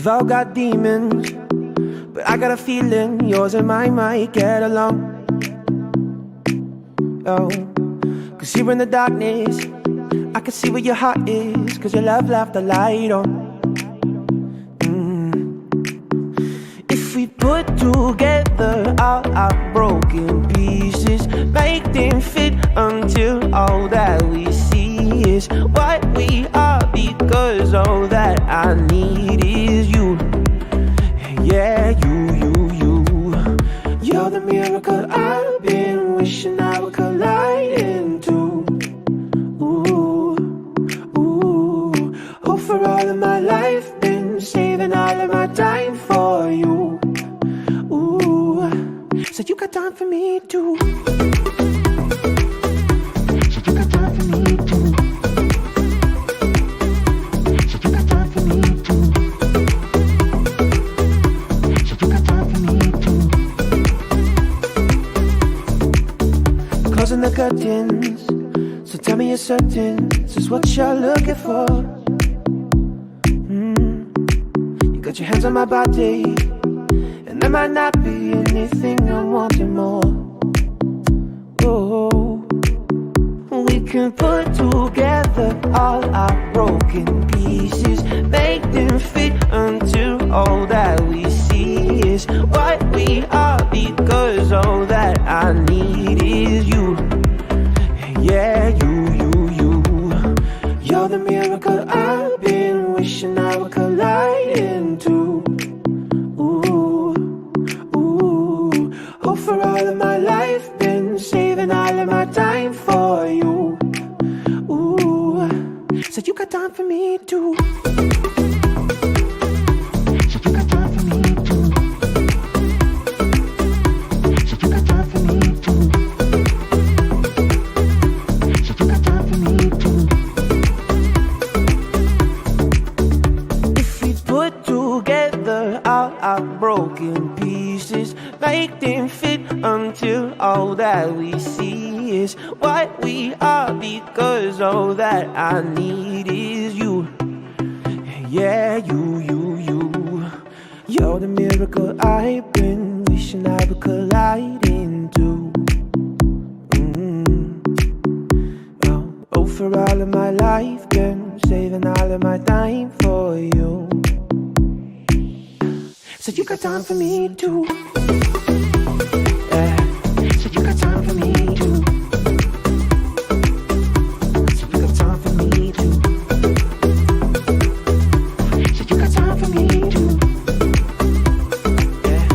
We've all got demons, but I got a feeling yours and mine might get along. Oh, cause here in the darkness, I can see where your heart is, cause your love left the light on. If we put together all our broken pieces, make them fit until all that we see is what we are, because all that I need is you. Yeah, you. You're the miracle I've been wishing I would collide into. Ooh. Hope for all of my life, been saving all of my time for you. Ooh. So you got time for me too. So you got time for me too. So you got time for me too. So you got time for me too. Closing the curtains, so tell me you're certain this is what you're looking for. You got your hands on my body, and there might not be anything I'm wanting more. Oh, we can put together all our broken pieces, make them fit until all that we see is what we are, because all that I need is you. Yeah, you. You're the miracle I've been wishing I would collide into. Ooh. Hope for all of my life, been saving all of my time for you. Ooh. So you got time for me too. So you got time for me too. So you got time for me too. So you got time for me too. If we put together all our broken pieces, make them fit until all that we see is what we are, because all that I need is you. Yeah, you. You're the miracle I've been wishing I would collide into. Oh, for all of my life, been saving all of my time for you. So you got time for me too. Yeah. So you got time for me too. So you got time for me too. So you got time for me too. Yeah.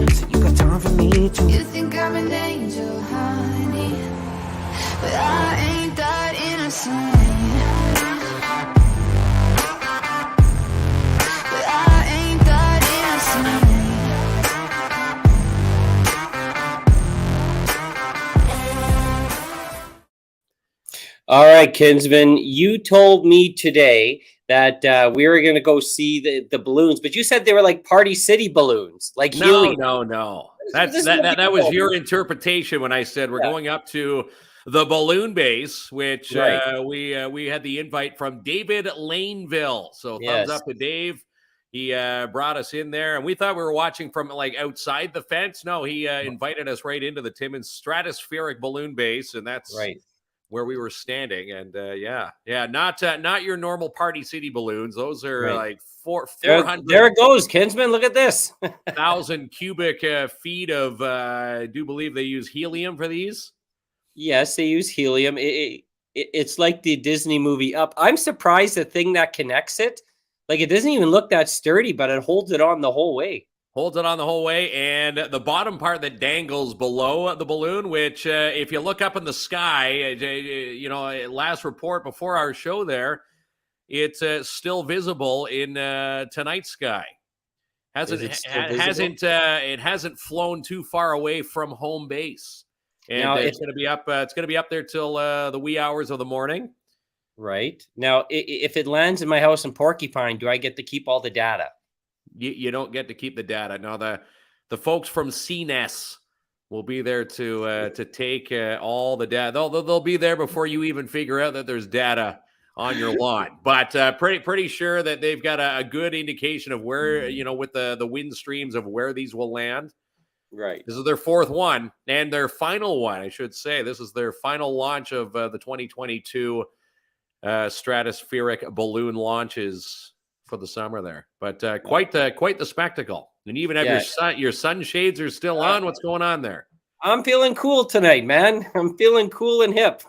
So you got time for me too. You think I'm an angel, honey, but I ain't that innocent. All right, Kinsman, you told me today that we were going to go see the balloons, but you said they were like Party City balloons, like helium. No. That was your interpretation when I said we're going up to the balloon base, which we had the invite from David Laneville. So thumbs up to Dave. He brought us in there, and we thought we were watching from like outside the fence. No, he invited us right into the Timmins Stratospheric Balloon Base, and that's where we were standing. And not your normal Party City balloons. Those are like 400. There it goes, Kinsman. Look at this. 1,000 cubic feet of. I do believe they use helium for these. Yes, they use helium. It's like the Disney movie Up. I'm surprised the thing that connects it. Like, it doesn't even look that sturdy, but it holds it on the whole way. Holds it on the whole way. And the bottom part that dangles below the balloon, which if you look up in the sky, last report before our show there, it's still visible in tonight's sky. It hasn't flown too far away from home base. And now it's going to be up. It's going to be up there till the wee hours of the morning. Right. Now, if it lands in my house in Porcupine, do I get to keep all the data? You don't get to keep the data. Now, the folks from CNES will be there to take all the data. They'll be there before you even figure out that there's data on your lawn. But pretty sure that they've got a good indication of where, with the wind streams of where these will land. Right. This is their fourth one and their final one, I should say. This is their final launch of the 2022 stratospheric balloon launches for the summer there. But quite the spectacle. And you even have your sunshades are still on. What's going on there? I'm feeling cool tonight, man. I'm feeling cool and hip.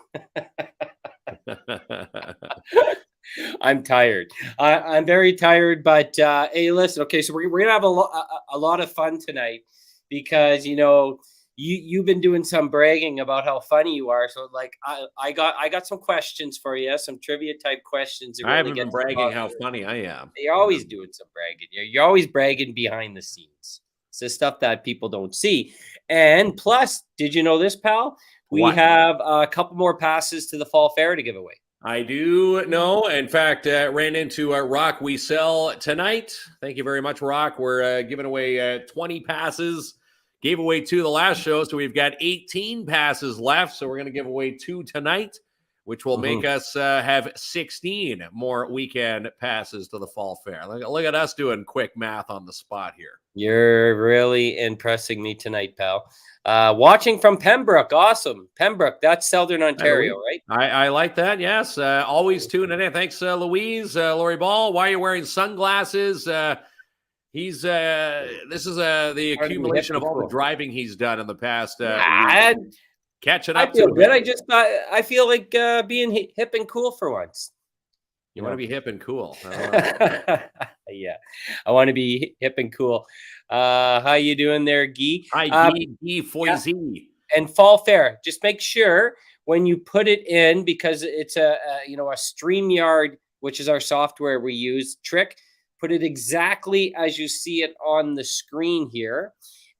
I'm tired. I'm very tired, but hey, listen. Okay, so we're gonna have a lot of fun tonight because you've been doing some bragging about how funny you are. So like I got some questions for you, some trivia type questions. I haven't been bragging how funny I am. You're always doing some bragging. You're always bragging behind the scenes. It's the stuff that people don't see. And plus, did you know this, pal? We have a couple more passes to the fall fair to give away. I do know. In fact, ran into Rock We Sell tonight. Thank you very much, Rock. We're giving away 20 passes. Gave away 2 the last show, so we've got 18 passes left. So we're going to give away 2 tonight, which will make us have 16 more weekend passes to the fall fair. Look at us doing quick math on the spot here. You're really impressing me tonight, pal. Watching from Pembroke. Awesome. Pembroke, that's Southern Ontario, right? I like that. Yes. Always tuning in. Thanks, Louise. Laurie Ball, why are you wearing sunglasses? This is the accumulation of all the driving he's done in the past. Catching up. I feel good. I feel like being hip and cool for once. You want to be hip and cool. Yeah, I want to be hip and cool. How you doing there, Guy? Hi, Guy Foisy. Yeah. And fall fair. Just make sure when you put it in, because it's a StreamYard, which is our software we use, trick. Put it exactly as you see it on the screen here.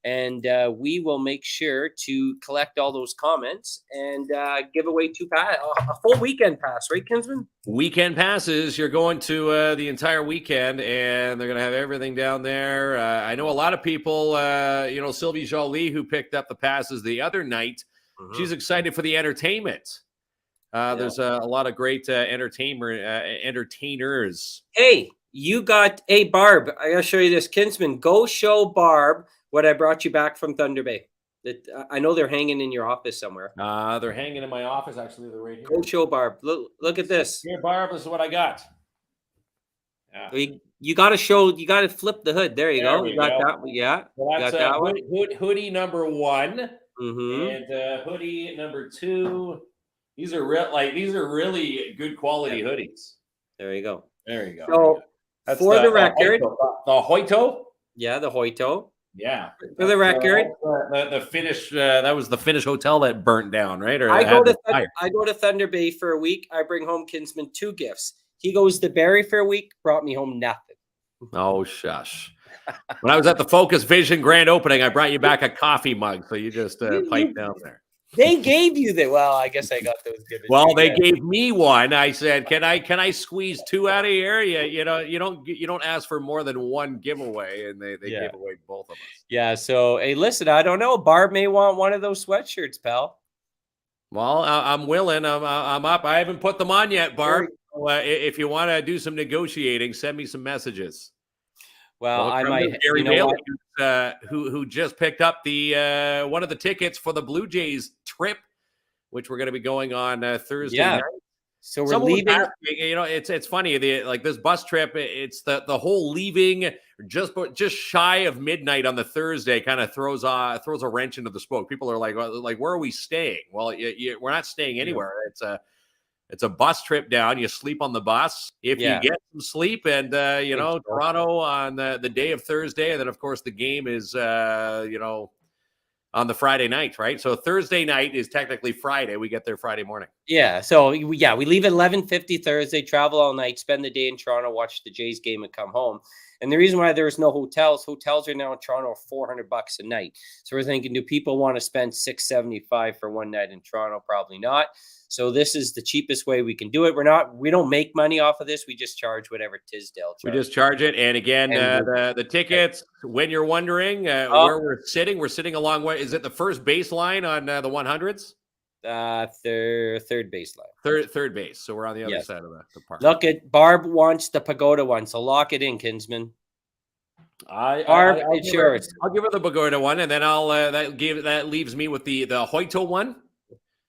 And we will make sure to collect all those comments and give away a full weekend pass, right, Kinsman? Weekend passes. You're going to the entire weekend, and they're going to have everything down there. I know a lot of people, Sylvie Jolie, who picked up the passes the other night. She's excited for the entertainment. There's a lot of great entertainers. Hey, you got a Barb. I got to show you this. Kinsman, go show Barb what I brought you back from Thunder Bay. I know they're hanging in your office somewhere. They're hanging in my office. Actually, they're right here. Go show Barb. Look at this. Here, Barb, this is what I got. Yeah. You got to flip the hood. There you go. You got that. Yeah. So that's that one. Hoodie number 1 Mm-hmm. and hoodie number 2. These are really good quality hoodies. There you go. There you go. So that's for the record, the Hoito. Yeah, the Hoito. Yeah. For the record, the Finnish that was the Finnish hotel that burnt down, right? Or I go to Thunder Bay for a week. I bring home Kinsman 2 gifts. He goes to Barrie for a week, brought me home nothing. Oh, shush. When I was at the Focus Vision grand opening, I brought you back a coffee mug, so you just piped down there. They gave you that. Well, I guess I got those given. Well, they gave me one. I said, "Can I squeeze 2 out of here?" You don't ask for more than 1 giveaway, and they gave away both of us. Yeah. So, hey, listen, I don't know. Barb may want one of those sweatshirts, pal. Well, I'm willing. I'm up. I haven't put them on yet, Barb. If you want to do some negotiating, send me some messages. Well, I might. Gary Bailey, who just picked up the one of the tickets for the Blue Jays trip, which we're going to be going on Thursday night. So we're leaving. It's funny. This bus trip. It's the whole leaving just shy of midnight on the Thursday kind of throws a wrench into the spoke. People are like, where are we staying? Well, we're not staying anywhere. It's a bus trip down. You sleep on the bus if you get some sleep, and Toronto on the day of Thursday, and then of course the game is on the Friday night, right? So Thursday night is technically Friday. We get there Friday morning. Yeah. So we leave at 11:50 Thursday, travel all night, spend the day in Toronto, watch the Jays game, and come home. And the reason why there's no hotels are now in Toronto $400 a night. So we're thinking, do people want to spend $675 for one night in Toronto? Probably not. So this is the cheapest way we can do it. We don't make money off of this. We just charge whatever Tisdale charges. We just charge it. And again, the tickets, when you're wondering where we're sitting along, is it the first baseline on the 100s? third base line. Third base. So we're on the other side of the park. Look at Barb wants the pagoda one, so lock it in, Kinsman. I'll give her the pagoda one, and then I'll that leaves me with the Hoyto one.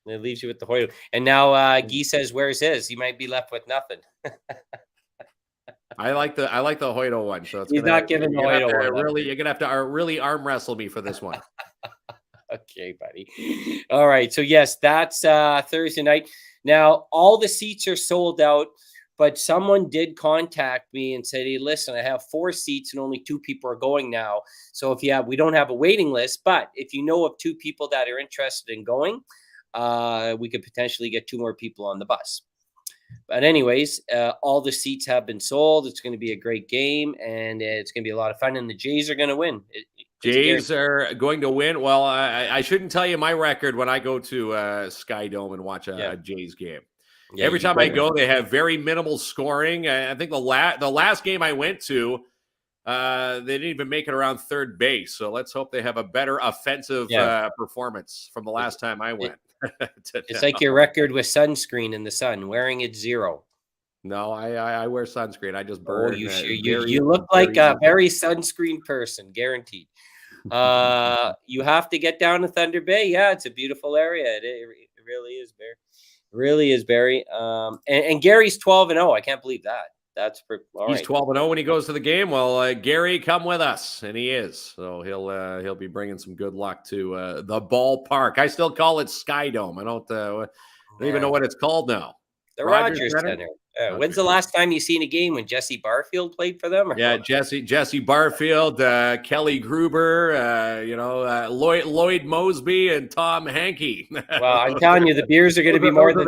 It leaves you with the Hoyto. And now Guy says, "Where's his?" You might be left with nothing. I like the Hoyto one. So he's not giving the Hoyto one. Really, you're gonna have to really arm wrestle me for this one. Okay, buddy. All right. So yes, that's Thursday night. Now all the seats are sold out, but someone did contact me and said, "Hey, listen, I have 4 seats and only 2 people are going now. So if we don't have a waiting list, but if you know of 2 people that are interested in going, we could potentially get 2 more people on the bus." But anyways, all the seats have been sold. It's going to be a great game, and it's going to be a lot of fun, and the Jays are going to win. Jays are going to win. Well, I shouldn't tell you my record when I go to Sky Dome and watch a Jays game. Yeah, every time I go, they have very minimal scoring. I think the last game I went to, they didn't even make it around third base. So let's hope they have a better offensive performance from the last time I went. It's like your record with sunscreen in the sun, wearing it 0. No, I wear sunscreen. I just burn. You look like a very sunscreen person, guaranteed. You have to get down to Thunder Bay. Yeah, it's a beautiful area. It really is, Barry. It really is, Barry. And Gary's 12-0. I can't believe that. He's 12-0 when he goes to the game. Well, Gary, come with us, and he is. So he'll be bringing some good luck to the ballpark. I still call it Sky Dome. I don't even know what it's called now. The Rogers Center. Okay. When's the last time you seen a game when Jesse Barfield played for them? Yeah, Jesse Barfield, Kelly Gruber, Lloyd Mosby, and Tom Hankey. Well, I'm telling you, the beers are going to be more than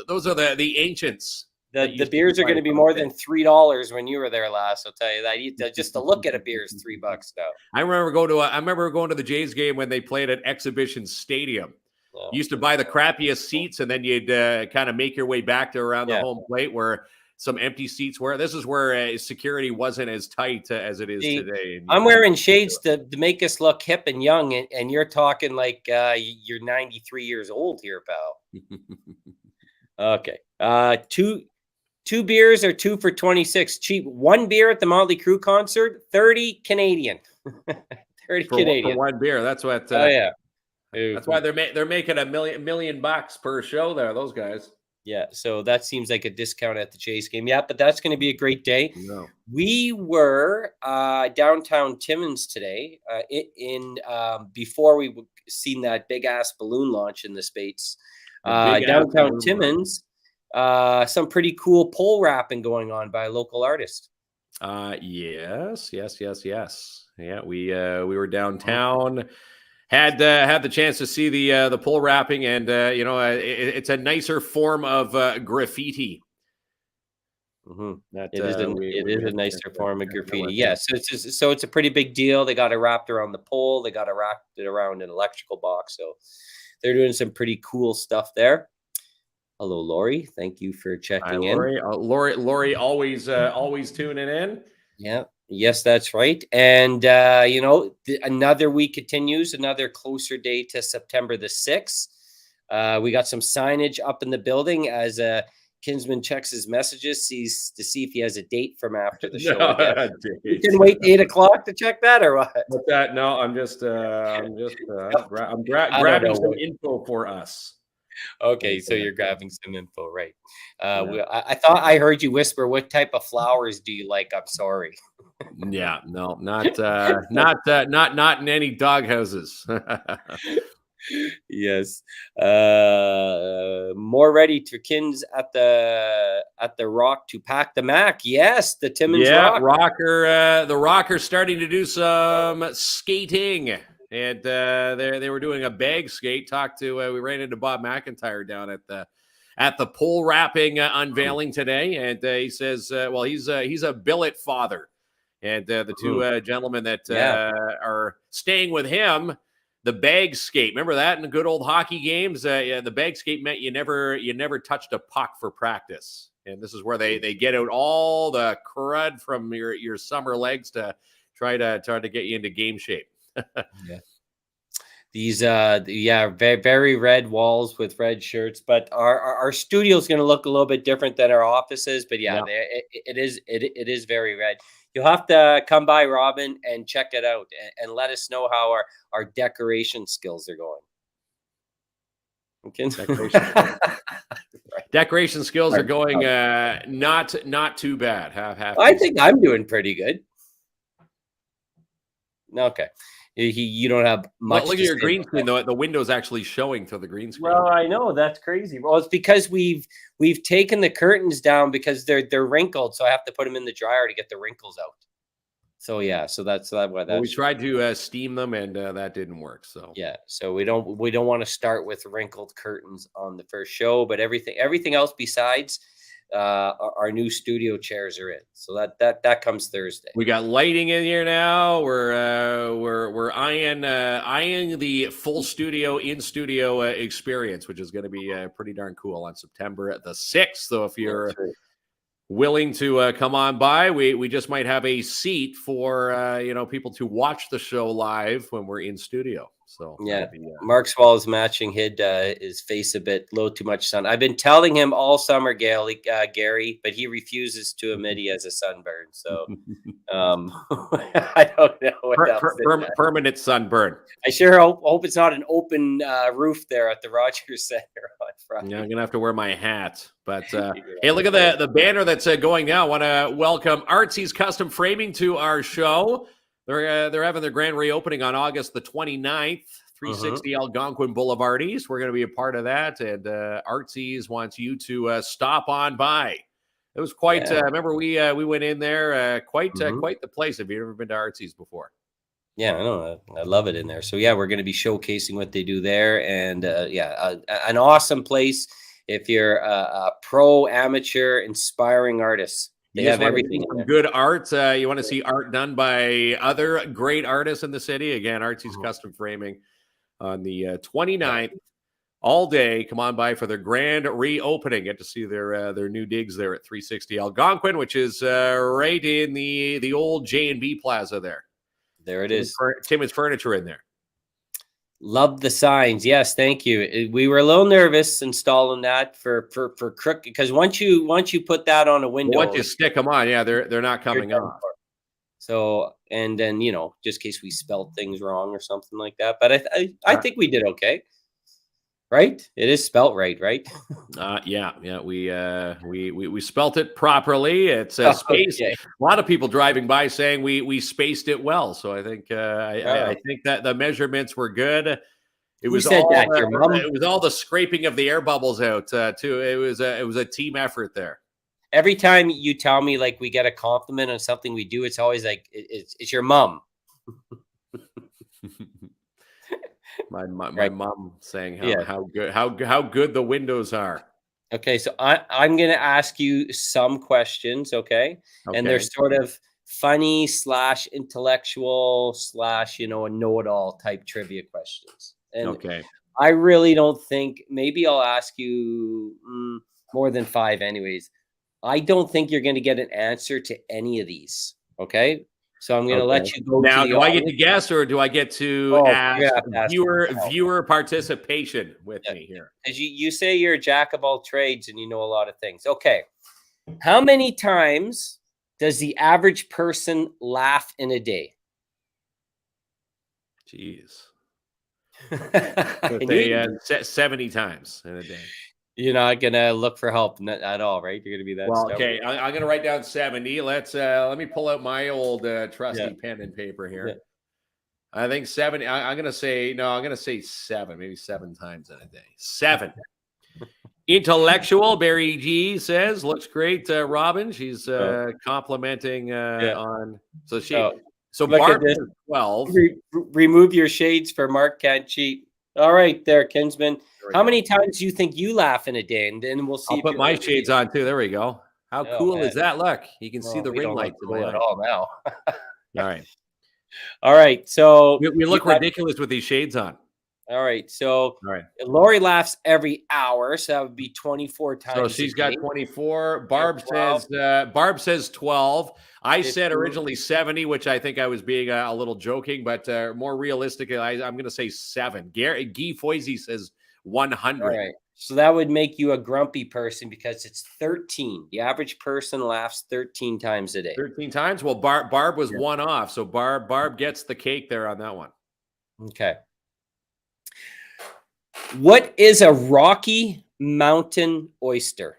those are the ancients. The beers are going to be more than $3 when you were there last. I'll tell you that. Just to look at a beer is $3 now. I remember going to the Jays game when they played at Exhibition Stadium. Yeah. You used to buy the crappiest seats, and then you'd kind of make your way back to around the home plate where some empty seats were. This is where security wasn't as tight as it is today. And I'm wearing shades to make us look hip and young, and you're talking like you're 93 years old here, pal. Okay. Two beers are 2 for $26. Cheap. 1 beer at the Motley Crue concert, 30 Canadian. 30 Canadian. For 1 beer. That's what. That's why they're making $1 million per show there. Those guys. Yeah. So that seems like a discount at the Chase game. Yeah, but that's going to be a great day. No. We were downtown Timmins today. Before we seen that big ass balloon launch in the Spates. Downtown Timmins. Some pretty cool pole wrapping going on by a local artist. Yes. Yeah, we were downtown, had the chance to see the pole wrapping, and it's a nicer form of graffiti. Mm-hmm. It is a nicer form of graffiti. Yes, so it's a pretty big deal. They got it wrapped around the pole. They got it wrapped around an electrical box. So they're doing some pretty cool stuff there. Hello, Lori. Thank you for checking in. Lori, always tuning in. Yeah. Yes, that's right. And, another week continues, another closer day to September the 6th. We got some signage up in the building as Kinsman checks his messages, sees to see if he has a date from after the show. You can wait 8 o'clock to check that or what? No, I'm grabbing some info for us. Okay, so you're grabbing some info, right? I thought I heard you whisper, "What type of flowers do you like?" I'm sorry. Yeah, no, not in any dog houses. Yes, more ready to KINZ at the Rock to pack the Mac. Yes, the Timmins Rocker. The Rocker starting to do some skating. And they were doing a bag skate. We ran into Bob McIntyre down at the pole wrapping unveiling today, and he says, he's a billet father, and the two gentlemen that are staying with him, the bag skate. Remember that in the good old hockey games? The bag skate meant you never touched a puck for practice, and this is where they get out all the crud from your summer legs to try to get you into game shape. Yeah. these very, very red walls with red shirts. But our studio is going to look a little bit different than our offices. But yeah, it is very red. You'll have to come by, Robin, and check it out and let us know how our decoration skills are going. Okay. Decoration skills are going not too bad. I think I'm doing pretty good. Okay. You don't have much. Look at your green screen, though. The window's actually showing through the green screen. Well, I know that's crazy. Well, it's because we've taken the curtains down because they're wrinkled, so I have to put them in the dryer to get the wrinkles out. So yeah, so that's why we tried to steam them, and that didn't work. So yeah, so we don't want to start with wrinkled curtains on the first show, but everything else besides our new studio chairs are in. So that comes Thursday. We got lighting in here now. We're eyeing the full studio in studio experience, which is going to be pretty darn cool on September the 6th. So if you're willing to come on by, we just might have a seat for people to watch the show live when we're in studio. So yeah, Mark Swall's matching his face a little too much sun. I've been telling him all summer, Gary, but he refuses to admit he has a sunburn. So I don't know what else permanent sunburn. I sure hope it's not an open roof there at the Rogers Center on Friday. Yeah, I'm gonna have to wear my hat. But hey, look at the banner that's going now. I want to welcome Artsy's Custom Framing to our show. They're having their grand reopening on August the 29th, 360 Algonquin Boulevard East. We're going to be a part of that, and Artsy's wants you to stop on by. It was quite. Remember, we went in there. Quite the place. Have you ever been to Artsy's before? Yeah, I know. I love it in there. So yeah, we're going to be showcasing what they do there, and an awesome place if you're a pro, amateur, inspiring artist. They have everything. Good art. You want to see art done by other great artists in the city. Again, Artsy's Custom Framing on the 29th. All day. Come on by for their grand reopening. Get to see their new digs there at 360 Algonquin, which is right in the old J&B Plaza there. There it is. Timmins Furniture in there. Love the signs. Yes, thank you. We were a little nervous installing that for crook because once you put that on a window, once you stick them on, they're not coming off. So and then just in case we spelled things wrong or something like that. But I think we did okay. Right? It is spelt right? Yeah. We spelt it properly. It's spaced. Okay. A lot of people driving by saying we spaced it well. So I think I think that the measurements were good. It was all the scraping of the air bubbles out too. It was a team effort there. Every time you tell me like we get a compliment on something we do, it's always like it's your mom. My mom saying how good the windows are. Okay, so I'm going to ask you some questions, okay? And they're sort of funny / intellectual / a know-it-all type trivia questions. And I really don't think maybe I'll ask you more than 5 anyways. I don't think you're going to get an answer to any of these, okay? So I'm going to let you go. Now, do I get to guess or do I get to ask viewer participation with me here? As you say you're a jack of all trades and you know a lot of things. Okay. How many times does the average person laugh in a day? Jeez. 70 times in a day. You're not gonna look for help at all, right? You're gonna be that. Well, okay. I'm gonna write down 70. Let me pull out my old trusty pen and paper here. Yeah. I think 70. I'm gonna say 7, maybe 7 times in a day. 7. Intellectual. Barry G says looks great. Robin, she's complimenting on. So Barb is 12. Remove your shades for Mark can't cheat. All right, there, Kinsman. How many times do you think you laugh in a day? And then we'll see. I'll put my shades on too. There we go. How cool is that? Look, you can see the ring lights at all now. All right. All right. So we look ridiculous with these shades on. All right. So All right. Lori laughs every hour, so that would be 24 times. So she's got 24. Yeah, Barb says 12. I 15. said originally 70, which I think I was being a little joking, but more realistically, I'm going to say 7. Guy Foisey says 100. All right. So that would make you a grumpy person because it's 13. The average person laughs 13 times a day. 13 times? Well, Barb was one off, so Barb gets the cake there on that one. Okay. What is a Rocky Mountain oyster?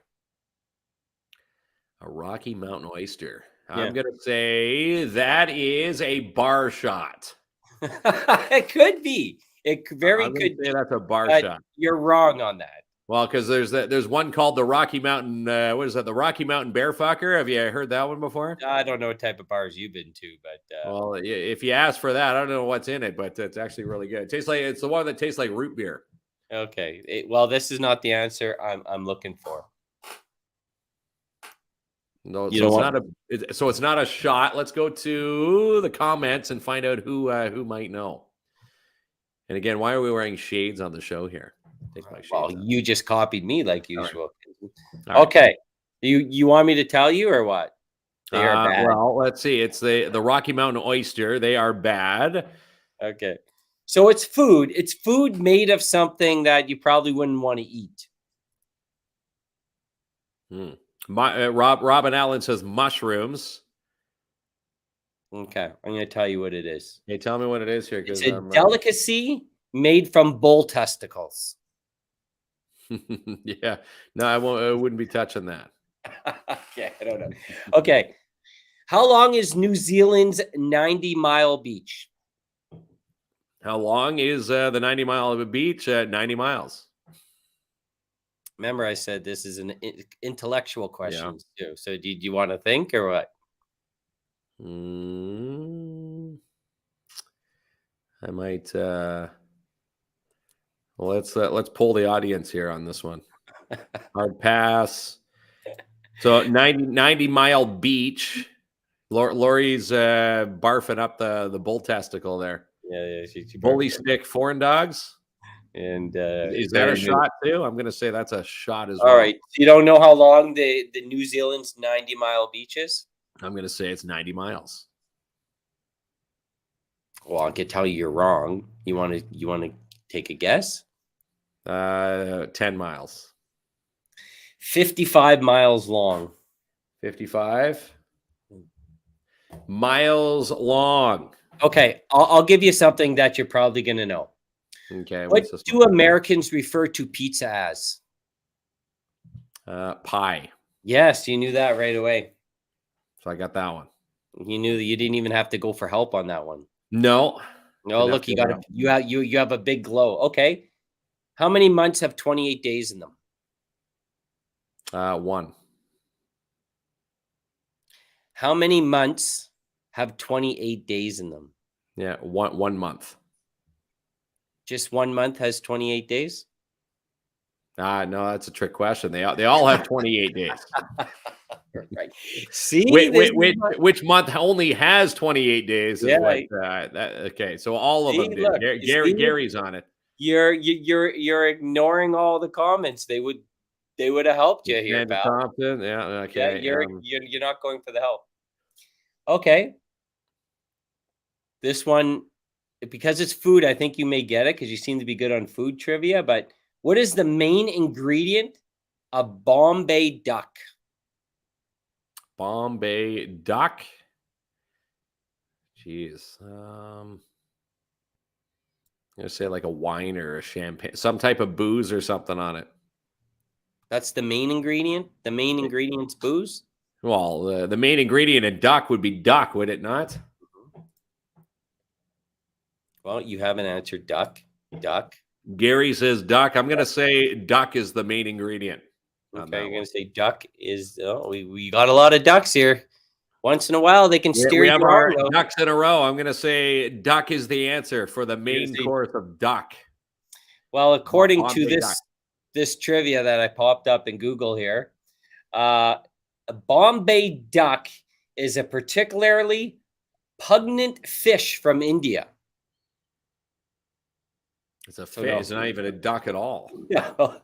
A Rocky Mountain oyster. Yeah. I'm going to say that is a bar shot. It could be. It very could be. That's a bar shot. You're wrong on that. Well, because there's one called the Rocky Mountain. What is that? The Rocky Mountain Bear Fucker. Have you heard that one before? I don't know what type of bars you've been to, but well, if you ask for that, I don't know what's in it, but it's actually really good. It tastes like it's the one that tastes like root beer. Okay. Well, this is not the answer I'm looking for. No, so it's not a shot. Let's go to the comments and find out who might know. And again, why are we wearing shades on the show here? Take my shades off. You just copied me like usual. All right. Okay. You want me to tell you or what? They are bad. Well, let's see. It's the Rocky Mountain oyster. They are bad. Okay. So it's food. It's food made of something that you probably wouldn't want to eat. Robin Allen says mushrooms. Okay. I'm going to tell you what it is. Hey, tell me what it is here. It's a delicacy made from bull testicles. Yeah. No, I wouldn't be touching that. Okay. I don't know. Okay. How long is New Zealand's 90-mile beach? How long is the 90-mile of a beach? 90 miles. Remember, I said this is an intellectual question too. So do you want to think or what? I might. Well, let's pull the audience here on this one. Hard pass. So 90-mile beach. Lori's barfing up the bull testicle there. Yeah. She Bully stick, foreign dogs. And is that a shot too? I'm going to say that's a shot as well. All right. You don't know how long the New Zealand's 90-mile beach is? I'm going to say it's 90 miles. Well, I could tell you you're wrong. You want to take a guess? 10 miles. 55 miles long. 55 miles long. Okay, I'll give you something that you're probably going to know. Okay. What do Americans refer to pizza as? Pie. Yes, you knew that right away. So I got that one. You knew that you didn't even have to go for help on that one. No. No, look, you have a big glow. Okay. How many months have 28 days in them? 1. How many months have 28 days in them? Yeah, one month. Just 1 month has 28 days? No, that's a trick question. They all have 28 days. Right. See, which month only has 28 days? Is okay, so all of them did. Look, Gary's on it. You're ignoring all the comments. They would have helped you here, pal. Compton. Yeah, okay. Yeah, you're not going for the help. Okay. This one, because it's food, I think you may get it because you seem to be good on food trivia. But what is the main ingredient of Bombay duck? Bombay duck. Jeez. I'm gonna say like a wine or a champagne, some type of booze or something on it. That's the main ingredient. The main ingredient's booze. Well, the main ingredient in duck would be duck, would it not? Well, you haven't answered duck. Duck. Gary says duck. I'm gonna say duck is the main ingredient. Okay, you're gonna say duck is. Oh, we got a lot of ducks here. Once in a while, they can steer we you have wrong. our ducks in a row. I'm gonna say duck is the answer for the main course of duck. Well, according to this trivia that I popped up in Google here, a Bombay duck is a particularly pungent fish from India. It's a So fish. no. It's not even a duck at all. No.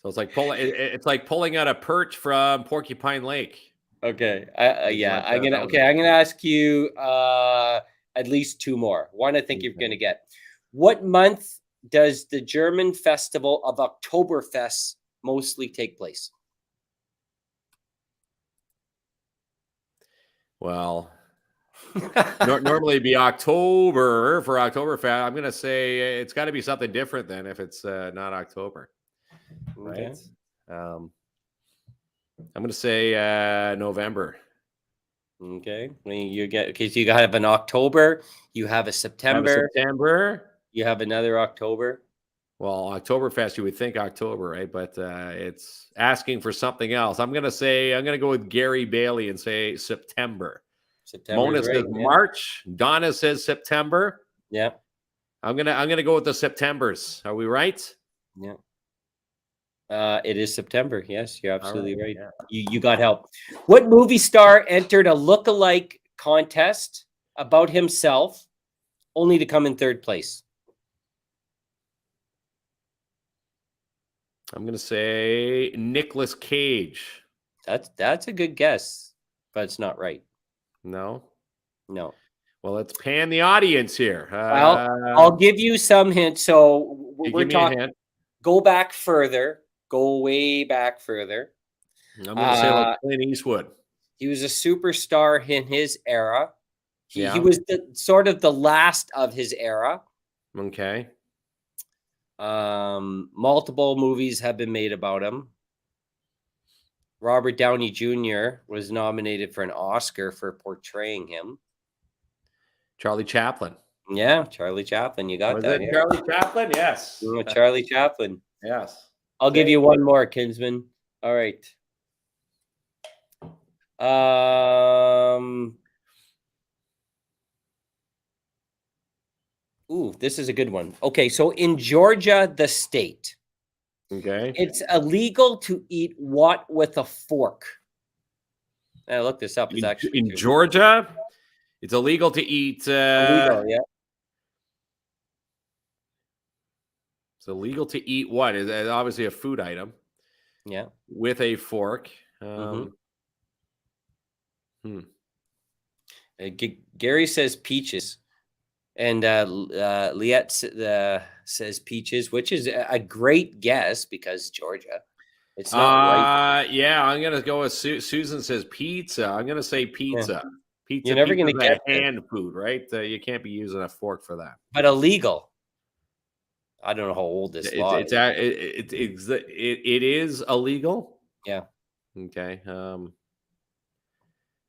So it's like pulling out a perch from Porcupine Lake. Okay. Yeah. What, I'm gonna ask you at least two more. One I think you're gonna get. What month does the German festival of Oktoberfest mostly take place? Well, normally it'd be October for Oktoberfest. I'm gonna say it's got to be something different then if it's not October, right? I'm gonna say November. Okay. Because you have an October, you have a September, you have another October. Well, Oktoberfest, you would think October, right? But it's asking for something else. I'm gonna go with Gary Bailey and say September. Mona says March. Donna says September. Yeah. I'm gonna go with the Septembers. Are we right? Yeah. It is September. Yes, you're absolutely right. Yeah. You got help. What movie star entered a look-alike contest about himself, only to come in third place? I'm gonna say Nicolas Cage. That's a good guess, but it's not right. No. Well, let's pan the audience here. I'll give you some hints. So we're talking. Go back further. Go way back further. I'm gonna say like Clint Eastwood. He was a superstar in his era. He was sort of the last of his era. Okay. Multiple movies have been made about him. Robert Downey Jr. was nominated for an Oscar for portraying him. Charlie Chaplin. Yeah, Charlie Chaplin. You got that. Charlie Chaplin? Yes. Charlie Chaplin. Yes. I'll give you one more, Kinsman. All right. Ooh, this is a good one. Okay, so in Georgia, the state, it's illegal to eat what with a fork? I looked this up. It's actually in Georgia. It's illegal to eat. Illegal, yeah. It's illegal to eat what? Is obviously a food item. Yeah. With a fork. Gary says peaches. And Liette says peaches, which is a great guess because Georgia. It's not right. Yeah, I'm going to go with Susan says pizza. I'm going to say pizza. Yeah. Pizza. You're never going to get hand food, right? You can't be using a fork for that. But illegal. I don't know how old this law is. It is illegal. Yeah. Okay. I'm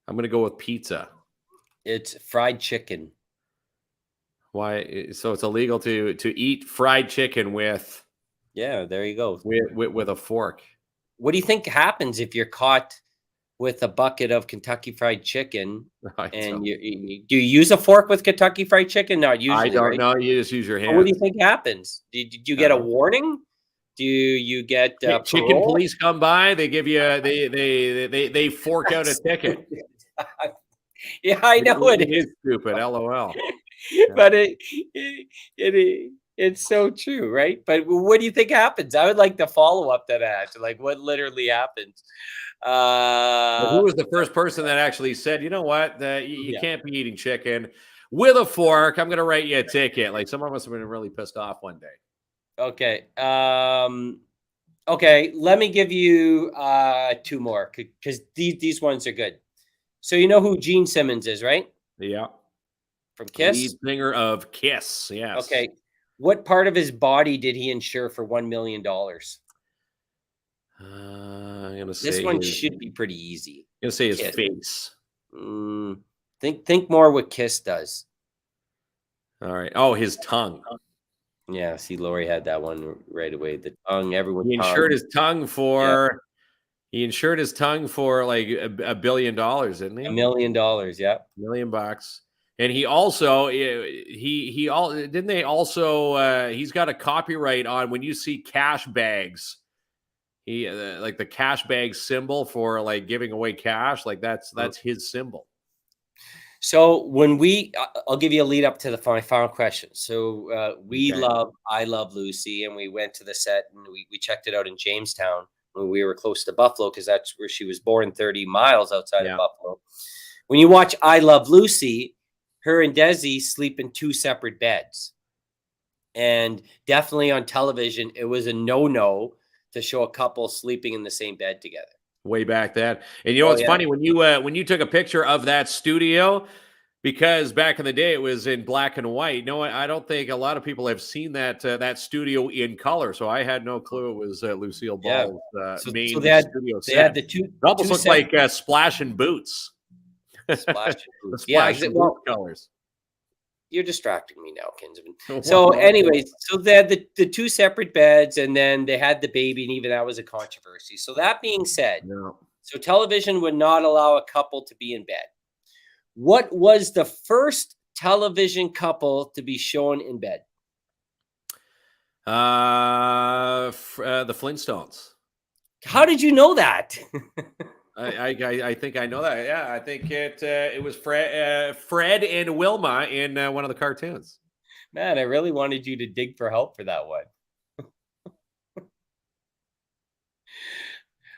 going to go with pizza. It's fried chicken. Why? So it's illegal to eat fried chicken with. Yeah, there you go. With a fork. What do you think happens if you're caught with a bucket of Kentucky Fried Chicken? And do you use a fork with Kentucky Fried Chicken? Not usually. I don't know. You just use your hand. What do you think happens? Did you get a warning? Do you get chicken police come by? They give you they fork out a ticket. Yeah, I know it is stupid. LOL. But it's so true, right? But what do you think happens? I would like to follow up that answer. Like, what literally happens? Who was the first person that actually said, you know what, you can't be eating chicken with a fork? I'm going to write you a ticket. Like, someone must have been really pissed off one day. Okay. Okay. Let me give you two more because these ones are good. So you know who Gene Simmons is, right? Yeah. From Kiss? Lead singer of Kiss, yes. Okay. What part of his body did he insure for $1 million? I'm gonna say this one should be pretty easy. I'm gonna say his face. Think more what Kiss does. All right. Oh, his tongue. Yeah. See, Lori had that one right away. The tongue. Everyone. He insured his tongue for. Yeah. He insured his tongue for like $1 billion, didn't he? $1 million. Yeah. $1 million. And he also didn't they also he's got a copyright on when you see cash bags. He like the cash bag symbol for like giving away cash, like that's his symbol. So when I'll give you a lead up to the final question. So I Love Lucy, and we went to the set and we checked it out in Jamestown when we were close to Buffalo, because that's where she was born, 30 miles outside of Buffalo. When you watch I Love Lucy, her and Desi sleep in 2 separate beds. And definitely on television, it was a no-no to show a couple sleeping in the same bed together. Way back then. And you know what's funny? When you took a picture of that studio, because back in the day it was in black and white. No, I don't think a lot of people have seen that studio in color. So I had no clue it was Lucille Ball's main studio set. They had the two. It almost looked like Splash and Boots. Splash and Boots. Boot colors. You're distracting me now, Kinsman. So anyways, so they had the 2 separate beds, and then they had the baby, and even that was a controversy. So that being said, so television would not allow a couple to be in bed. What was the first television couple to be shown in bed? The Flintstones. How did you know that? I think I know that. Yeah, I think it was Fred and Wilma in one of the cartoons. Man, I really wanted you to dig for help for that one.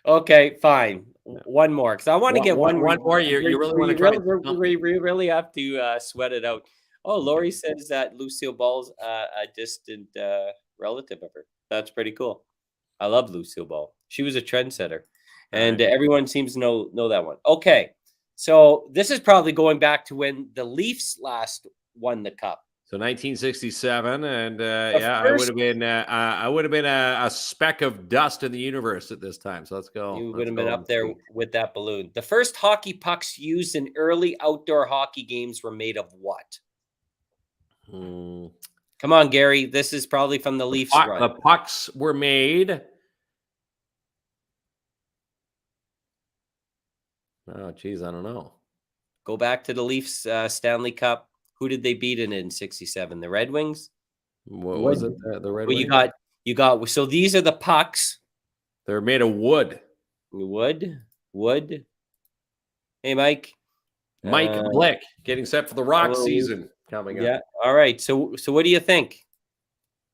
Okay, fine. One more, because I want to get one more. You really want to try? We really have to sweat it out. Oh, Lori says that Lucille Ball's a distant relative of her. That's pretty cool. I love Lucille Ball. She was a trendsetter. And everyone seems to know that one. Okay, so this is probably going back to when the Leafs last won the cup. So 1967, and I would have been a speck of dust in the universe at this time. So let's go. You would have been up there with that balloon. The first hockey pucks used in early outdoor hockey games were made of what? Come on, Gary. This is probably from the Leafs run. The pucks were made. Oh, geez, I don't know. Go back to the Leafs Stanley Cup. Who did they beat in 67? The Red Wings? What was it? The Red Wings? You got. So these are the pucks. They're made of wood. Wood. Hey, Mike. Mike Blick getting set for the Rock season coming up. Yeah. All right. So what do you think?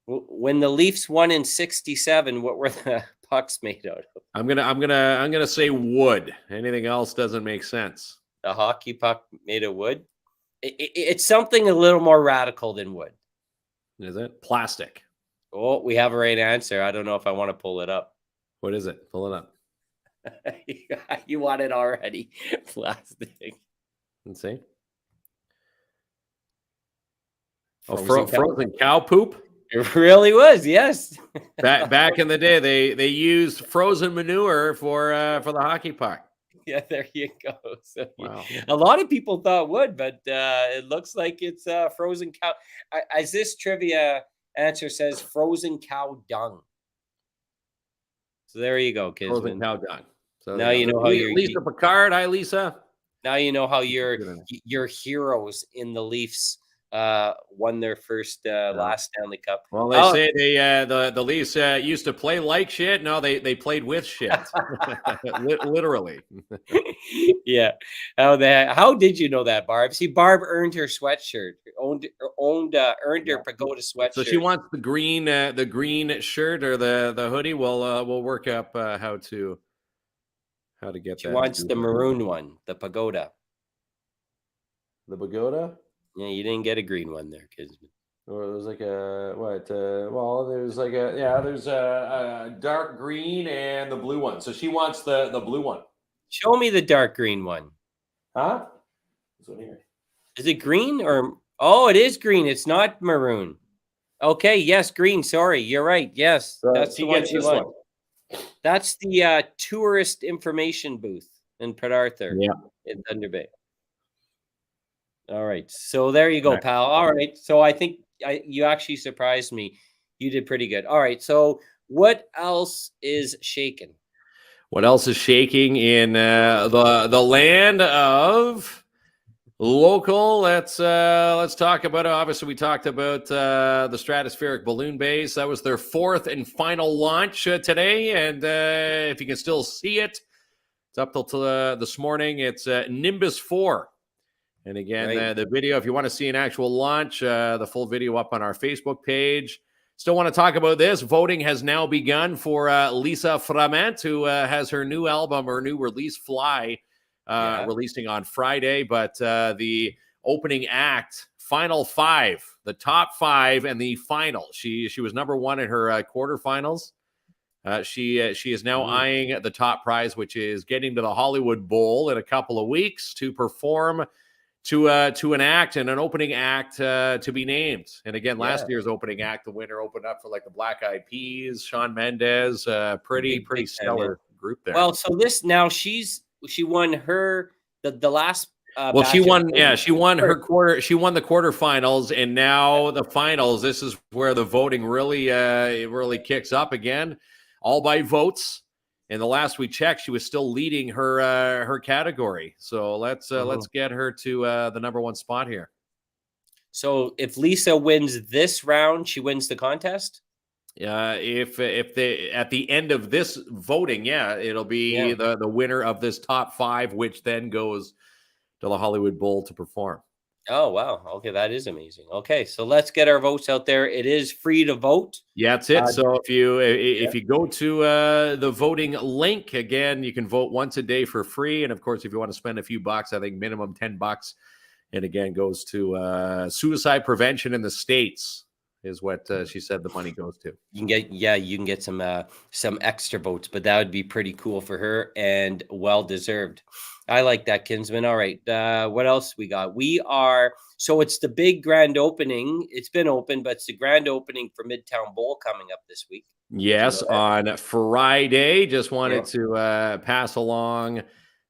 When the Leafs won in 67, what were the pucks made out of? I'm gonna say wood. Anything else doesn't make sense. A hockey puck made of wood? It's something a little more radical than wood. Is it? Plastic. Oh, we have a right answer. I don't know if I want to pull it up. What is it? Pull it up. You want it already. Plastic. Let's see. Frozen cow poop? It really was, yes. Back in the day, they used frozen manure for the hockey puck. Yeah, there you go. So wow. A lot of people thought wood, but it looks like it's frozen cow. As this trivia answer says, frozen cow dung. So there you go, kids. Frozen cow dung. So now you know how you're Lisa Picard. Hi, Lisa. Now you know how your heroes in the Leafs won their first last Stanley Cup. Well, they say the Leafs used to play like shit. No, they played with shit. Literally. Yeah. How did you know that, Barb? See, Barb earned her sweatshirt. Earned her pagoda sweatshirt. So she wants the green shirt or the hoodie. We'll work up how to get. She wants the maroon one, the pagoda. The pagoda. Yeah, you didn't get a green one there, kids. Or there's like there's a dark green and the blue one. So she wants the blue one. Show me the dark green one. Huh? This one here. Is it green or? Oh, it is green. It's not maroon. Okay, yes, green. Sorry, you're right. Yes, that's the one she wants. That's the tourist information booth in Port Arthur. Yeah, in Thunder Bay. All right. So there you go, pal. All right. So I think you actually surprised me. You did pretty good. All right. So what else is shaking? What else is shaking in the land of local? Let's talk about it. Obviously, we talked about the stratospheric balloon base. That was their 4th and final launch today. And if you can still see it, it's up till this morning. It's Nimbus 4. And again, the video, if you want to see an actual launch, the full video up on our Facebook page. Still want to talk about this. Voting has now begun for Lisa Framant, who has her new album, her new release, Fly, releasing on Friday. But the opening act, final five, the top five and the final. She was number one in her quarterfinals. She is now eyeing the top prize, which is getting to the Hollywood Bowl in a couple of weeks to perform to an act and an opening act to be named. And again, last year's opening act, the winner opened up for like the Black Eyed Peas, Shawn Mendes, pretty stellar group there. Well, so this now she won the last. She won the quarterfinals, and now the finals. This is where the voting really kicks up again, all by votes. And the last we checked, she was still leading her category. So let's get her to the number one spot here. So if Lisa wins this round, she wins the contest. If they at the end of this voting, it'll be the winner of this top five, which then goes to the Hollywood Bowl to perform. Oh, wow. Okay, that is amazing. Okay, so let's get our votes out there. It is free to vote. Yeah, that's it. So if you go to the voting link, again, you can vote once a day for free. And of course, if you want to spend a few bucks, I think minimum $10. And again, goes to suicide prevention in the States is what she said the money goes to. You can get some extra votes, but that would be pretty cool for her and well deserved. I like that, Kinsman. All right. What else we got? So it's the big grand opening. It's been open, but it's the grand opening for Midtown Bowl coming up this week. Yes, on Friday. Just wanted to pass along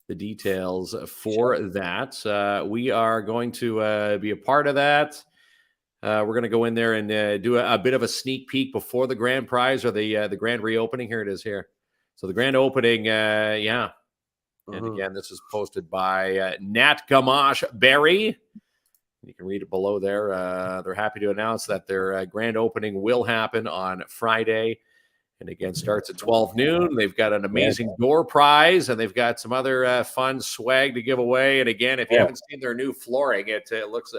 the details for that. We are going to be a part of that. We're going to go in there and do a bit of a sneak peek before the grand prize or the grand reopening. Here it is here. So the grand opening, And again, this is posted by Nat Gamache Berry. You can read it below there. They're happy to announce that their grand opening will happen on Friday. And again, starts at 12 noon. They've got an amazing door prize, and they've got some other fun swag to give away. And again, if you haven't seen their new flooring, it looks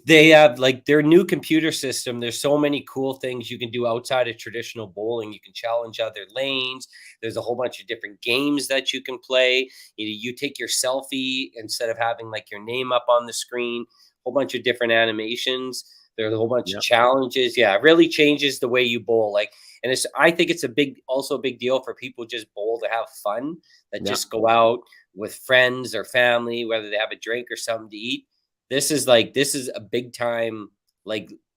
they have like their new computer system. There's so many cool things you can do outside of traditional bowling. You can challenge other lanes. There's a whole bunch of different games that you can play. You take your selfie instead of having like your name up on the screen, a whole bunch of different animations. There's a whole bunch of challenges. Yeah, it really changes the way you bowl. And I think it's also a big deal for people just bowl to have fun, that just go out with friends or family, whether they have a drink or something to eat. This is a big time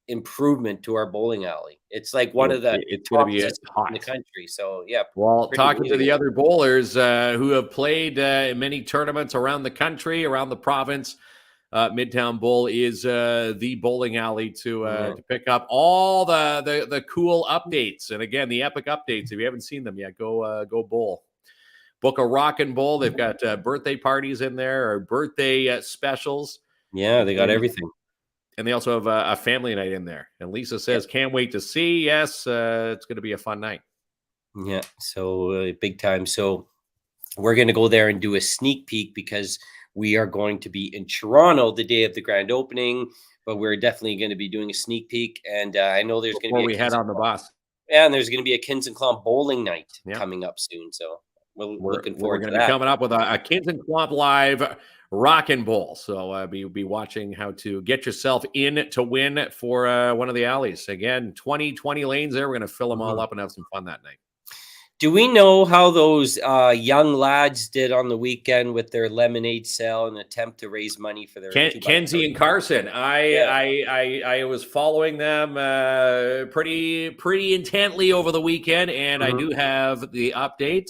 improvement to our bowling alley. It's like one of the it's going to be hot in the country. So yeah. Well, talking to the other bowlers who have played in many tournaments around the country, around the province, Midtown Bowl is the bowling alley to pick up all the cool updates. And again, the epic updates. If you haven't seen them yet, go bowl. Book a rockin' bowl. They've got birthday parties in there or birthday specials. Yeah, they got everything. And they also have a family night in there. And Lisa says, can't wait to see. Yes, it's going to be a fun night. Yeah, so big time. So we're going to go there and do a sneak peek because we are going to be in Toronto the day of the grand opening, but we're definitely going to be doing a sneak peek. And I know there's going to be we head on the bus. Yeah, and there's going to be a KINZ and KLOMP bowling night coming up soon. So we're looking forward to that. We're going to be coming up with a KINZ and KLOMP live Rockin' Bowl. So be watching how to get yourself in to win for one of the alleys. Again, 20 lanes there. We're going to fill them all up and have some fun that night. Do we know how those young lads did on the weekend with their lemonade sale and attempt to raise money for their Kenzie and Carson? I was following them pretty intently over the weekend, and I do have the update.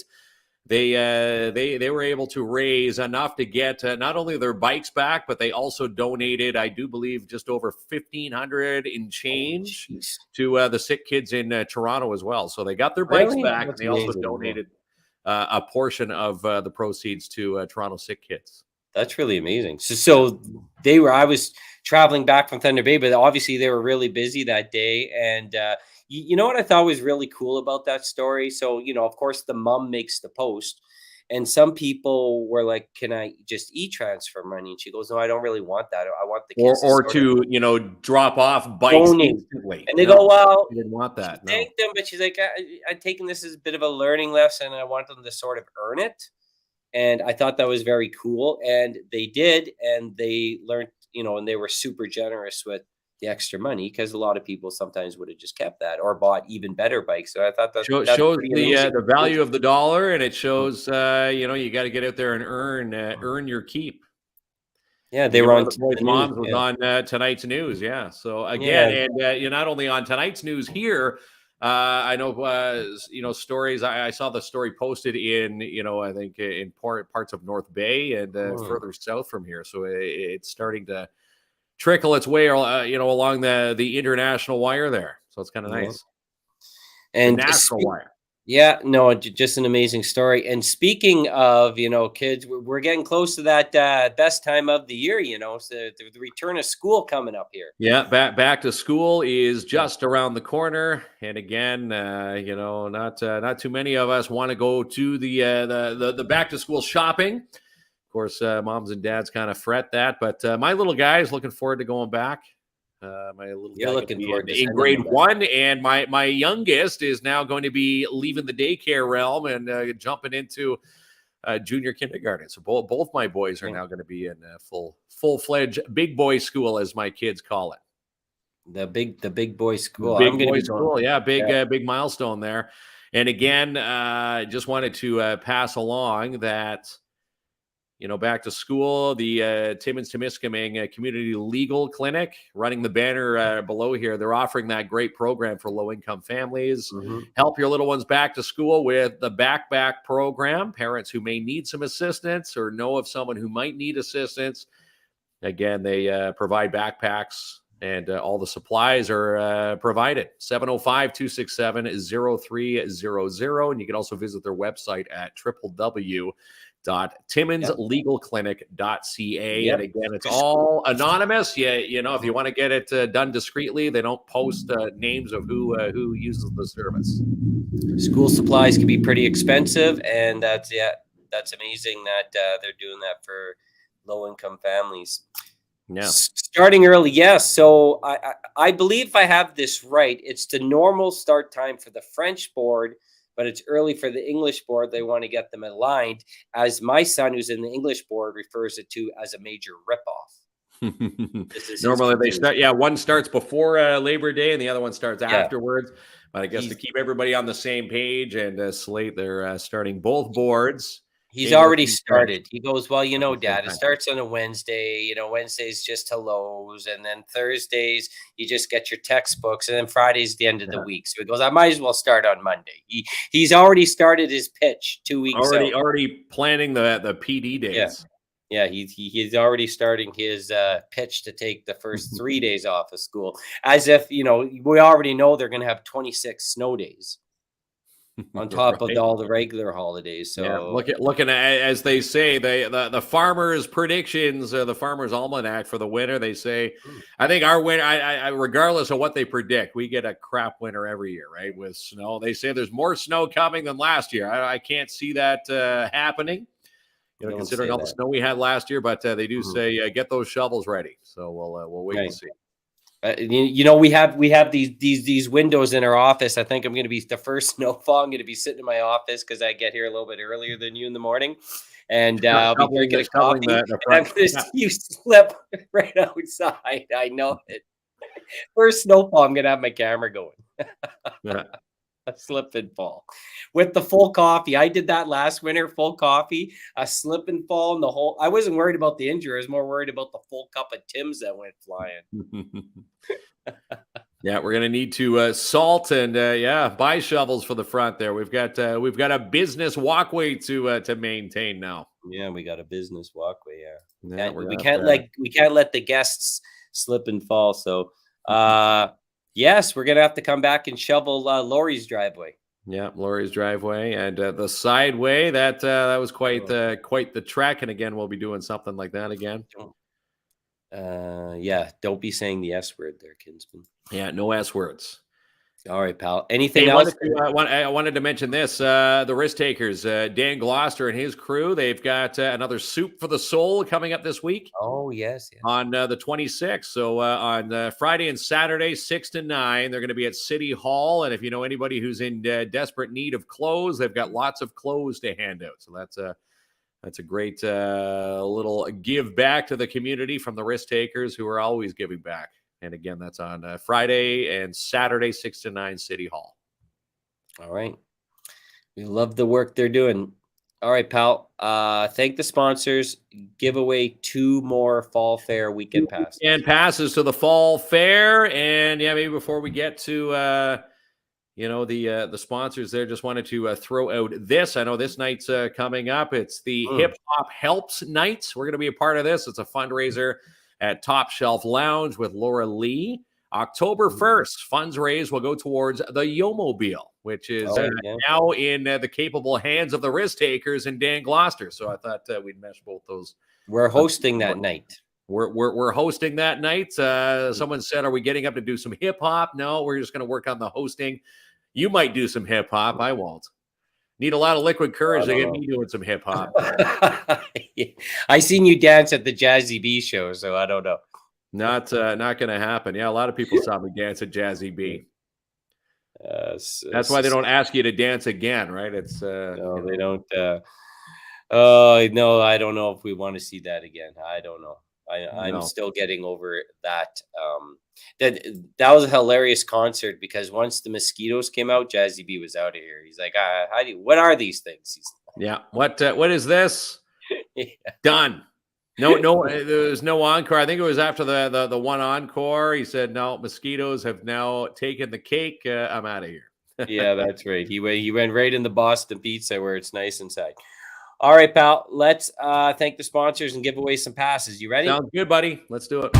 They were able to raise enough to get not only their bikes back, but they also donated, I do believe, just over $1,500 in change to the sick kids in Toronto as well. So they got their bikes back, and they also donated a portion of the proceeds to Toronto sick kids. That's really amazing. So I was traveling back from Thunder Bay, but obviously they were really busy that day. And you know what I thought was really cool about that story? So, of course, the mom makes the post. And some people were like, "Can I just e-transfer money?" And she goes, "No, I don't really want that. I want the kids or sort of to drop off bikes donate." instantly. And they No, go, "Well," I didn't want she that. No. thanked them, but she's like, "I'm taking this as a bit of a learning lesson, and I want them to sort of earn it." And I thought that was very cool, and they did, and they learned, and they were super generous with the extra money because a lot of people sometimes would have just kept that or bought even better bikes. So I thought that's Shows pretty amazing. the value of the dollar, and it shows you got to get out there and earn your keep. Yeah, And they were one on of the boys' the news. moms was Yeah. on tonight's news. Yeah. So again, Yeah. and you're not only on tonight's news here. I know, stories. I saw the story posted in, I think in parts of North Bay and further south from here. So it's starting to trickle its way, along the international wire there. So it's kind of Yeah. nice. And The national wire. yeah, no, just an amazing story. And speaking of, kids, we're getting close to that best time of the year, so the return of school coming up here. Yeah, back to school is just around the corner, and again, not too many of us want to go to the back to school shopping. Of course, moms and dads kind of fret that, but my little guy is looking forward to going back. My little You're guy looking forward to in sending grade him back. 1, and my youngest is now going to be leaving the daycare realm and jumping into junior kindergarten. So both my boys are now going to be in full-fledged big boy school, as my kids call it. The big boy school. Big I'm going to boy be school, yeah, big milestone there. And again, just wanted to pass along that. Back to school, the Timmins Temiskaming Community Legal Clinic, running the banner below here. They're offering that great program for low-income families. Mm-hmm. Help your little ones back to school with the Backpack program. Parents who may need some assistance or know of someone who might need assistance. Again, they provide backpacks, and all the supplies are provided. 705-267-0300. And you can also visit their website at www.timminslegalclinic.ca. Yep. And again, it's all anonymous. If you want to get it done discreetly, they don't post names of who uses the service. School supplies can be pretty expensive, and that's amazing that they're doing that for low-income families. Yeah. Starting early, yes. So I believe if I have this right, it's the normal start time for the French board, but it's early for the English board. They want to get them aligned, as my son, who's in the English board, refers it to as a major ripoff. Normally they start, one starts before Labor Day and the other one starts afterwards. But I guess to keep everybody on the same page and slate, they're starting both boards. He's already started. He goes, well, Dad, it starts on a Wednesday. Wednesday's just hellos. And then Thursdays, you just get your textbooks. And then Friday's the end of the week. So he goes, I might as well start on Monday. He's already started his pitch 2 weeks ago. Already planning the PD days. Yeah, he's already starting his pitch to take the first 3 days off of school. As if, we already know they're going to have 26 snow days. On top of all the regular holidays. So looking at, as they say, the farmers' predictions, the farmers' almanac for the winter, they say, I think our winter, I regardless of what they predict, we get a crap winter every year, right? With snow. They say there's more snow coming than last year. I can't see that happening, considering all the snow we had last year, but they do say get those shovels ready. So we'll wait and see. We have these windows in our office. I think I'm going to be the first snowfall. I'm going to be sitting in my office because I get here a little bit earlier than you in the morning, and I'll be drinking a coffee. And I'm going to see you slip right outside. I know it. First snowfall, I'm going to have my camera going. A slip and fall with the full coffee. I did that last winter, full coffee, a slip and fall, and the whole. I wasn't worried about the injury. I was more worried about the full cup of Tim's that went flying. Yeah, we're gonna need to salt and buy shovels for the front there. We've got a business walkway to maintain now. Yeah, we got a business walkway. Yeah, we can't let the guests slip and fall. So, yes, we're gonna have to come back and shovel Lori's driveway. Yeah, Lori's driveway and the sideway. That was quite the trek. And again, we'll be doing something like that again. Don't be saying the S word there, Kinsman. Yeah, no S words. All right, pal. Anything Hey, else? I wanted to mention this. The Risk Takers, Dan Gloucester and his crew, they've got another Soup for the Soul coming up this week. Oh, yes. On the 26th. So on Friday and Saturday, 6 to 9, they're going to be at City Hall. And if you know anybody who's in desperate need of clothes, they've got lots of clothes to hand out. So that's a great little give back to the community from the Risk Takers, who are always giving back. And again, that's on Friday and Saturday, 6 to 9, City Hall. All right. We love the work they're doing. All right, pal. Thank the sponsors. Give away 2 more Fall Fair weekend passes. And passes to the Fall Fair. And yeah, maybe before we get to the sponsors there, just wanted to throw out this. I know this night's coming up. It's the Hip Hop Helps Night. We're going to be a part of this. It's a fundraiser at Top Shelf Lounge with Laura Lee. October 1st, funds raised will go towards the Yo-Mobile, which is now in the capable hands of the Risk Takers and Dan Gloucester. So I thought we'd mesh both those. We're hosting that night. We're hosting that night. Someone said, "Are we getting up to do some hip hop?" No, we're just going to work on the hosting. You might do some hip hop. I won't. Need a lot of liquid courage to get me doing some hip hop. I seen you dance at the Jazzy B show, so I don't know. Not going to happen. Yeah, a lot of people saw me dance at Jazzy B. That's why they don't ask you to dance again, right? It's no, they don't. No, I don't know if we want to see that again. I don't know. I'm still getting over that. That was a hilarious concert because once the mosquitoes came out, Jazzy B was out of here. He's like, what are these things? Yeah. What is this? Done. No, there was no encore. I think it was after the one encore. He said, "No, mosquitoes have now taken the cake. I'm out of here." Yeah, that's right. He went right in the Boston Pizza where it's nice inside. All right, pal. Let's thank the sponsors and give away some passes. You ready? Sounds good, buddy. Let's do it.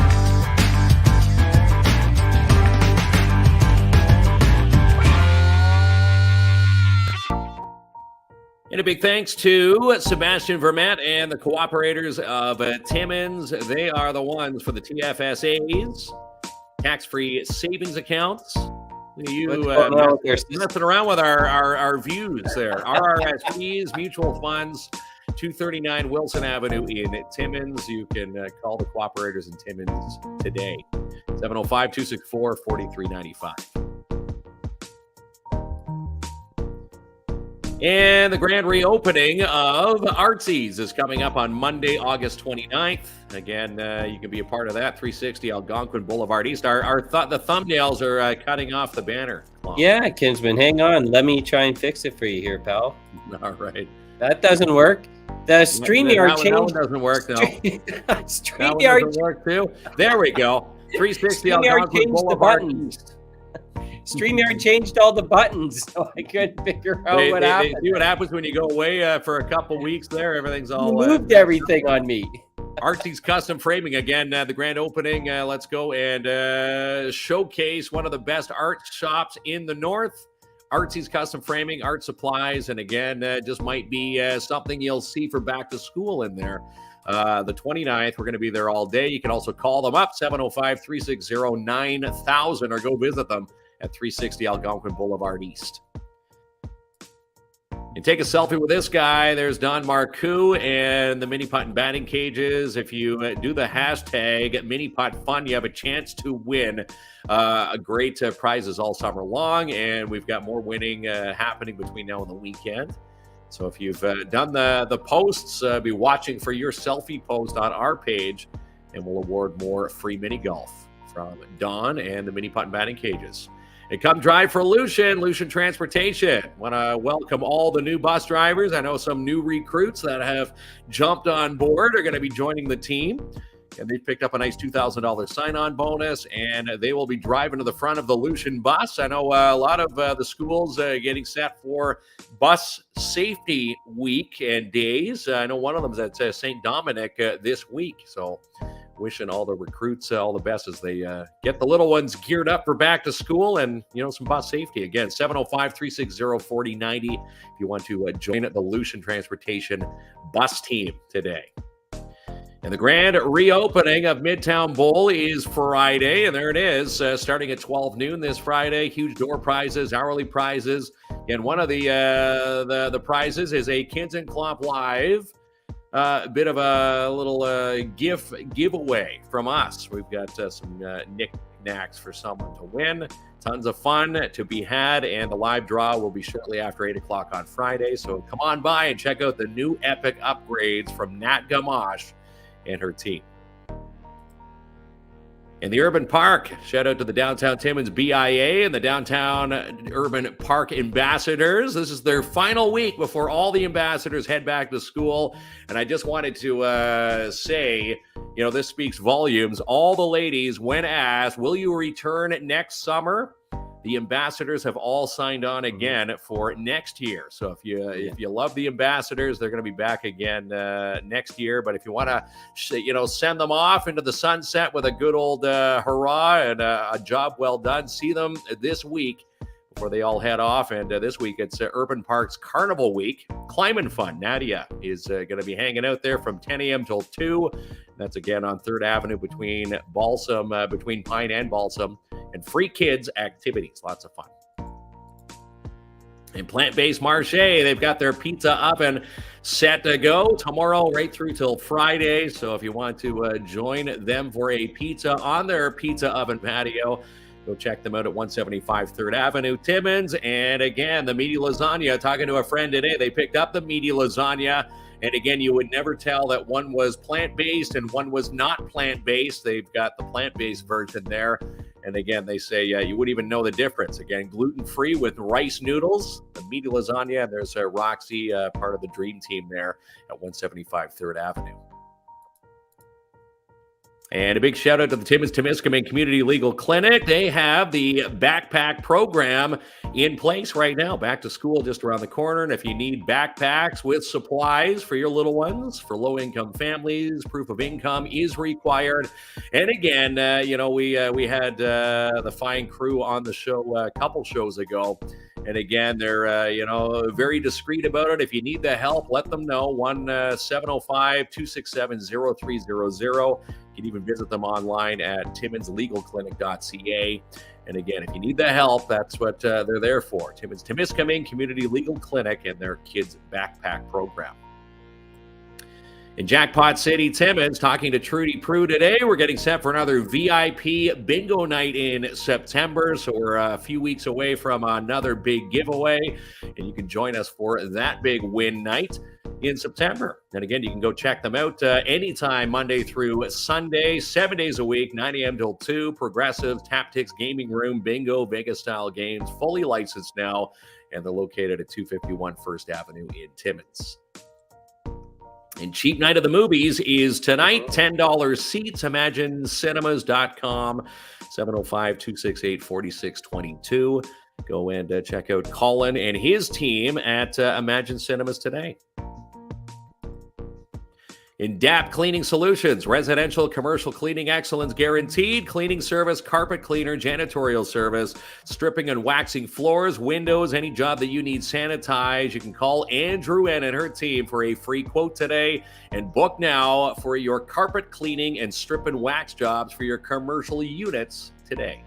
And a big thanks to Sebastian Vermette and the cooperators of Timmins. They are the ones for the TFSAs, tax-free savings accounts. You messing around with our views there. RRSPs, mutual funds, 239 Wilson Avenue in Timmins. You can call the cooperators in Timmins today. 705-264-4395. And the grand reopening of Artsie's is coming up on Monday, August 29th. Again, you can be a part of that. 360 Algonquin Boulevard East. The thumbnails are cutting off the banner. Yeah, Kinsman, hang on. Let me try and fix it for you here, pal. All right. That doesn't work. The StreamYard changed. That one doesn't work, no. StreamYard doesn't work, too. There we go. 360 Algonquin Boulevard East. StreamYard changed all the buttons, so I couldn't figure out what happened. See what happens when you go away for a couple weeks there. Everything's all... You moved everything on me. Artsie's Custom Framing. Again, the grand opening. Let's go and showcase one of the best art shops in the North. Artsie's Custom Framing, art supplies. And again, just might be something you'll see for back to school in there. The 29th, we're going to be there all day. You can also call them up, 705-360-9000, or go visit them at 360 Algonquin Boulevard East. And take a selfie with this guy. There's Don Marcoux and the mini putt and batting cages. If you do the hashtag mini putt fun, you have a chance to win great prizes all summer long. And we've got more winning happening between now and the weekend. So if you've done the posts, be watching for your selfie post on our page, and we'll award more free mini golf from Don and the mini putt and batting cages. And come drive for Lucian Transportation. Want to welcome all the new bus drivers. I know some new recruits that have jumped on board are going to be joining the team. And they've picked up a nice $2,000 sign-on bonus, and they will be driving to the front of the Lucian bus. I know a lot of the schools getting set for bus safety week and days. I know one of them is at St. Dominic this week. So wishing all the recruits all the best as they get the little ones geared up for back to school and, some bus safety. Again, 705-360-4090 if you want to join the Lucian Transportation bus team today. And the grand reopening of Midtown Bowl is Friday, and there it is, starting at 12 noon this Friday. Huge door prizes, hourly prizes, and one of the prizes is a KINZ and KLOMP Live. A bit of a little giveaway from us. We've got some knickknacks for someone to win. Tons of fun to be had, and the live draw will be shortly after 8 o'clock on Friday. So come on by and check out the new epic upgrades from Nat Gamache and her team. In the Urban Park, shout out to the Downtown Timmins BIA and the Downtown Urban Park Ambassadors. This is their final week before all the ambassadors head back to school. And I just wanted to say, this speaks volumes. All the ladies, when asked, will you return next summer? The ambassadors have all signed on again for next year. So if you love the ambassadors, they're going to be back again next year. But if you want to, send them off into the sunset with a good old hurrah and a job well done, see them this week before they all head off. And this week it's Urban Park's Carnival Week. Climbing Fun. Nadia is going to be hanging out there from 10 a.m. till 2. That's again on 3rd Avenue between Pine and Balsam. And free kids activities. Lots of fun. And Plant-Based Marche, they've got their pizza oven set to go tomorrow right through till Friday. So if you want to join them for a pizza on their pizza oven patio, go check them out at 175 3rd Avenue, Timmins. And again, the meaty lasagna, talking to a friend today, they picked up the meaty lasagna. And again, you would never tell that one was plant-based and one was not plant-based. They've got the plant-based version there. And again, they say you wouldn't even know the difference. Again, gluten-free with rice noodles, the meaty lasagna, and there's Roxy, part of the dream team there at 175 3rd Avenue. And a big shout out to the Timmins Temiskaming Community Legal Clinic. They have the backpack program in place right now. Back to school just around the corner. And if you need backpacks with supplies for your little ones, for low-income families, proof of income is required. And again, we had the fine crew on the show a couple shows ago. And again, they're, very discreet about it. If you need the help, let them know. 1-705-267-0300. You can even visit them online at timminslegalclinic.ca. And again, if you need the help, that's what they're there for. Timmins Temiskaming Community Legal Clinic and their kids' backpack program. In Jackpot City, Timmins, talking to Trudy Prue today. We're getting set for another VIP bingo night in September. So we're a few weeks away from another big giveaway. And you can join us for that big win night in September. And again, you can go check them out anytime, Monday through Sunday, 7 days a week, 9 a.m. till 2. Progressive, Taptics Gaming Room, bingo, Vegas-style games, fully licensed now. And they're located at 251 First Avenue in Timmins. And Cheap Night of the Movies is tonight, $10 seats, imagincinemas.com, 705-268-4622. Go and check out Colin and his team at Imagine Cinemas today. In DAP Cleaning Solutions, residential, commercial cleaning excellence guaranteed. Cleaning service, carpet cleaner, janitorial service, stripping and waxing floors, windows, any job that you need sanitized. You can call Andrew Ann and her team for a free quote today and book now for your carpet cleaning and strip and wax jobs for your commercial units today.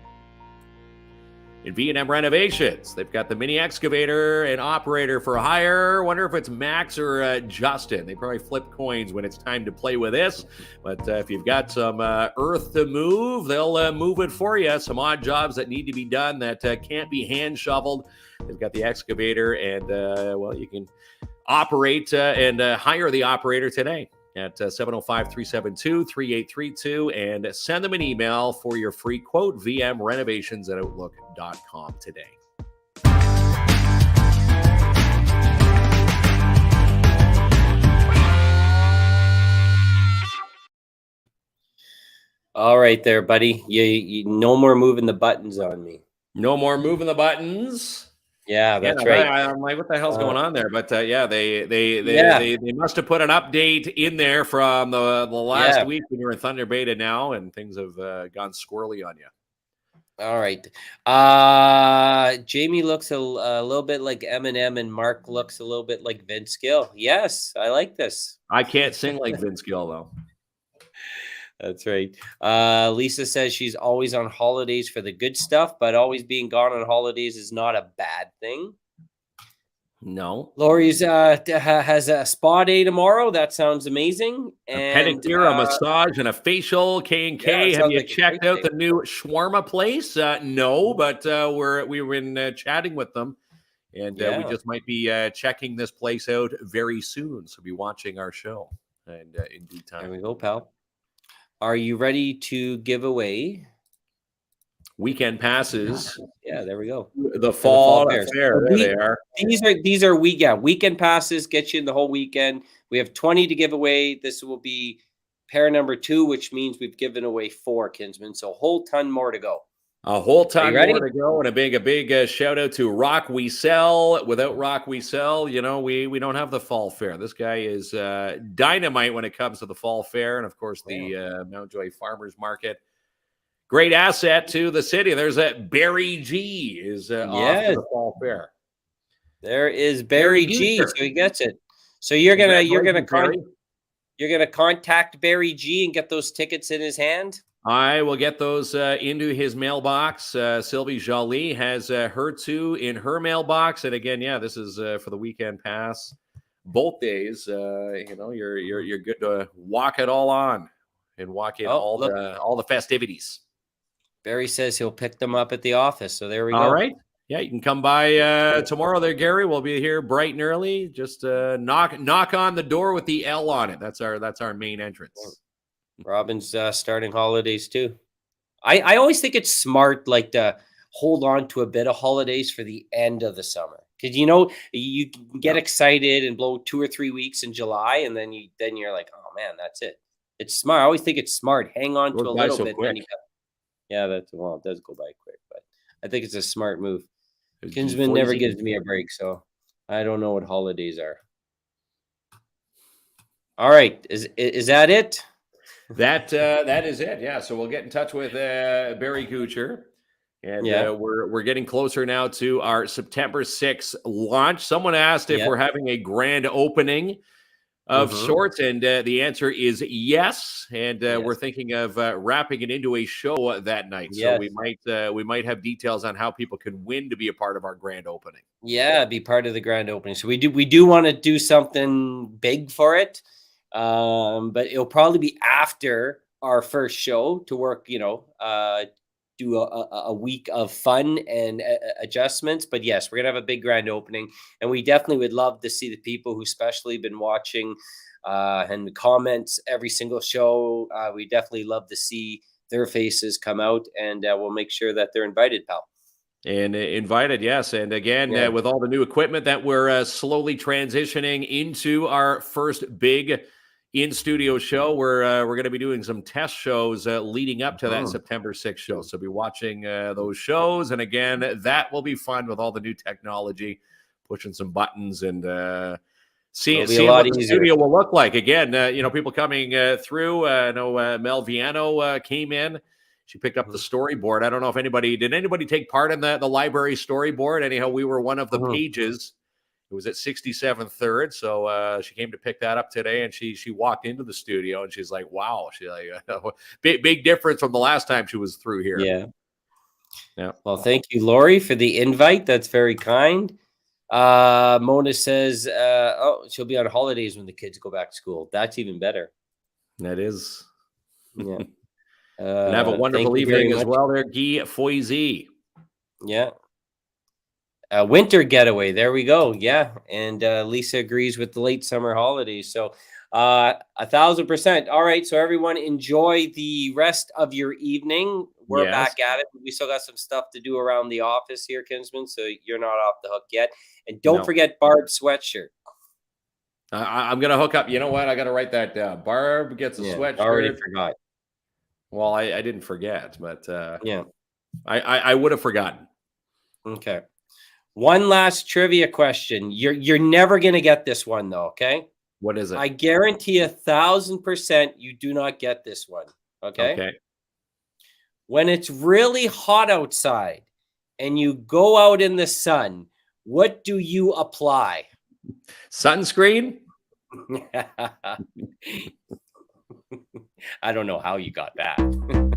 In V&M Renovations, they've got the mini excavator and operator for hire. Wonder if it's Max or Justin. They probably flip coins when it's time to play with this. But if you've got some earth to move, they'll move it for you. Some odd jobs that need to be done that can't be hand shoveled. They've got the excavator and, you can operate and hire the operator today at 705-372-3832 and send them an email for your free quote, vmrenovations@outlook.com today. All right there, buddy. You no more moving the buttons on me. No more moving the buttons. Yeah, that's right. I'm like, what the hell's going on there? But they must have put an update in there from the last week when you were in Thunder Bay to now, and things have gone squirrely on you. All right. Jamie looks a little bit like Eminem, and Mark looks a little bit like Vince Gill. Yes, I like this. I can't sing like Vince Gill, though. That's right. Lisa says she's always on holidays for the good stuff, but always being gone on holidays is not a bad thing. No. Lori's has a spa day tomorrow. That sounds amazing. And A pedicure, a massage, and a facial. K&K. Yeah, Have you like checked out the new shawarma place? No, but we've been chatting with them, and we just might be checking this place out very soon. So be watching our show, and in due time. There we go, pal. Are you ready to give away weekend passes? Yeah, there we go. The fall fair. There they are. These are weekend passes, get you in the whole weekend. We have 20 to give away. This will be pair number 2, which means we've given away 4, Kinsman. So a whole ton more to go. A whole ton more to go, and a big shout out to Rock We Sell. Without Rock We Sell, you know, we don't have the fall fair. This guy is dynamite when it comes to the fall fair, and of course the Mountjoy Farmers Market. Great asset to the city. There's that Barry G is off to the fall fair. There is Barry G, so he gets it. So you're gonna contact Barry G and get those tickets in his hand. I will get those into his mailbox. Sylvie Jolie has her 2 in her mailbox, and again, this is for the weekend pass. Both days, you know, you're good to walk it all on and walk in all the festivities. Barry says he'll pick them up at the office, so there we go. All right. Yeah, you can come by tomorrow there, Gary. We'll be here bright and early. Just knock on the door with the L on it. That's our main entrance. Robin's starting holidays too. I always think it's smart, like, to hold on to a bit of holidays for the end of the summer, because you know you can get excited and blow 2 or 3 weeks in July, and then you're like, oh man, that's it. It's smart. I always think it's smart. Hang on to a little bit. It does go by quick, but I think it's a smart move. Kinsman never gives me a break, so I don't know what holidays are. All right, is that it? That is it. Yeah. So we'll get in touch with Barry Kuchar, and we're getting closer now to our September 6th launch. Someone asked if we're having a grand opening of sorts, and the answer is yes. And we're thinking of wrapping it into a show that night. So we might have details on how people can win to be a part of our grand opening. Yeah, be part of the grand opening. So we do want to do something big for it. But it'll probably be after our first show to work, you know, do a week of fun and adjustments. But yes, we're going to have a big grand opening, and we definitely would love to see the people who especially been watching and the comments every single show. We definitely love to see their faces come out, and we'll make sure that they're invited, pal. And invited, yes. And again, with all the new equipment that we're slowly transitioning into our first big in-studio show, we're going to be doing some test shows leading up to that September 6th show. So be watching those shows. And again, that will be fun with all the new technology, pushing some buttons and seeing what the studio will look like. Again, you know, people coming through. I know Mel Viano came in. She picked up the storyboard. I don't know if did anybody take part in the library storyboard? Anyhow, we were one of the pages. It was at 67th Third, so she came to pick that up today, and she walked into the studio, and she's like, "Wow!" She's like, "Big difference from the last time she was through here." Yeah. Well, thank you, Lori, for the invite. That's very kind. Mona says, she'll be on holidays when the kids go back to school. That's even better. That is. Yeah. And have a wonderful evening as well, there, Guy Foisy. Yeah. Winter getaway. There we go. Yeah. And Lisa agrees with the late summer holidays. So 1,000%. All right. So everyone enjoy the rest of your evening. We're back at it. We still got some stuff to do around the office here, Kinsman. So you're not off the hook yet. And don't forget Barb's sweatshirt. I'm going to hook up. You know what? I got to write that down. Barb gets a sweatshirt. I already forgot. Well, I didn't forget, but I would have forgotten. Okay. One last trivia question. You're never going to get this one, though, okay? What is it? I guarantee 1,000% you do not get this one, okay? Okay. When it's really hot outside and you go out in the sun, what do you apply? Sunscreen? I don't know how you got that.